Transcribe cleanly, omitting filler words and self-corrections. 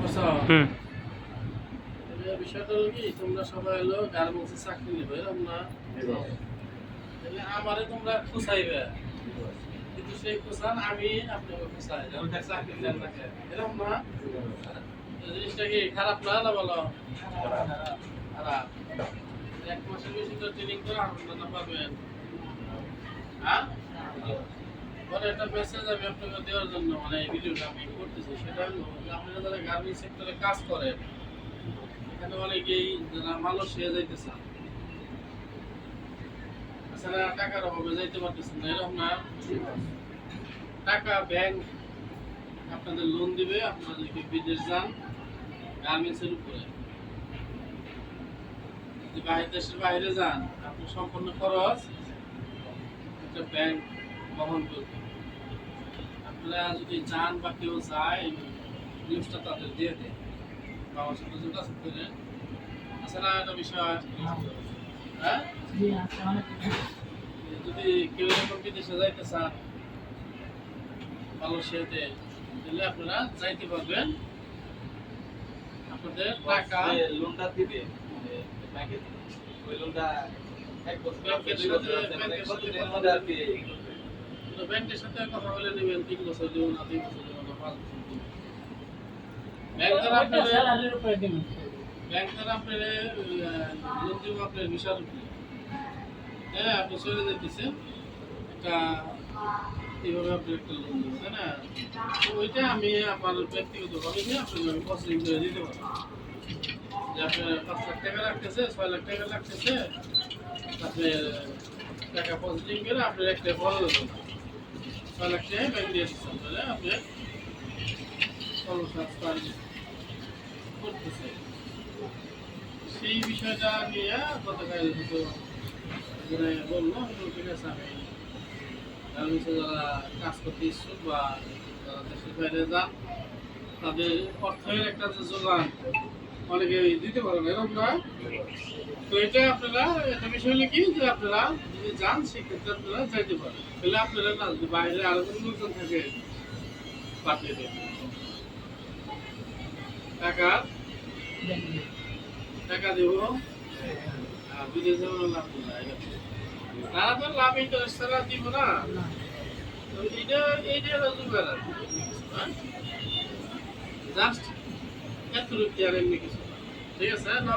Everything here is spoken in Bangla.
হুম বিষয়টা হলো কি তোমরা সবাই হলো গার্মেন্টসে চাকরি নেবে এরকম না তাহলে আমারে তোমরা খুঁচাইবে কিন্তু সেই খুঁচান আমি আপনাকে খুঁচাই যেমন চাকরি দেন না এরকম না জিনিসটা কি খারাপ না না বলো খারাপ 1 মাসের বেশি তো ট্রেনিং করে আপনারা পাবেন হ্যাঁ পরে একটা মেসেজ আমি আপনাকে দেওয়ার জন্য মানে এই ভিডিওটা আমি করতেছি সেটা হলো আপনারা যারা গার্মেন্টস সেক্টরে কাজ করেন এখানে অনেকেই যারা মালয়েশিয়া যাইতে চান আসলে টাকার অভাবে যাইতে পারতেছেন না এরকম না টাকা ব্যাংক আপনাদের লোন দিবে আপনাদেরকে বিদেশ যান গার্মেন্টসের উপরে যদি বাইরের দেশের বাইরে যান আপনি সম্পূর্ণ খরচ একটা ব্যাংক বহন করবে আপনারা যদি যান বা কেউ যায় নিউজটা তাদের দিয়ে দেয় বাবার সাথে যোগাযোগ করে আছে না একটা বিষয় হ্যাঁ যদি কেউ এরকম বিদেশে যাইতে চান মালয়েশিয়াতে তাহলে আপনারা যাইতে পারবেন আপনাদের টাকা লোনটা দিবে ব্যাংকে ওই লোনটা ব্যাংকের সাথে কথা বলে নেবেন 3 বছর দিব না 2 বছর দিব না 5 বছর দিব ব্যাংক দ্বারা আপনার লোন দিব আপনার ভিসার উপরে হ্যাঁ আপনি চলে যেতেছেন একটা এইভাবে আপনি একটা লোন দেবেন তাই না তো ওইটা আমি আমার ব্যক্তিগতভাবে নিয়ে আপনাকে আমি প্রসেসিং করে দিতে পারবো যে আপনার 5 লাখ টাকা রাখতেছে 6 লাখ টাকা লাগতেছে আপনি টাকা প্রসেসিং করে আপনার একটা বড় দেবেন 6 লাখ টাকা ব্যাংক দিয়ে দিচ্ছেন তাহলে আপনি কর্মসংস্থান করতেছে সেই বিষয়টা নিয়ে গতকাল হয়তো এখানে বললো ঠিক আছে আমি গার্মেন্টসে যারা কাজ করতে ইচ্ছুক বা যারা দেশের বাইরে যান তাদের অর্থের একটা যে যোগান অনেকে দিতে পারেন এরকম না তো এটা আপনারা একটা বিষয় হলো কি যে আপনারা যদি যান সেক্ষেত্রে আপনারা যাইতে পারেন তাহলে আপনারা না যদি বাইরে আরো কোনো লোকজন থাকে পাঠিয়ে দেবেন টাকা দেব বিদেশে যাওয়ার লাভ নাই তারা তো লাভ ইন্টারেস্ট ছাড়া দিব না তো এইটা রোজগার আর জাস্ট এত রুপি আর এমনি কিছু ঠিক আছে না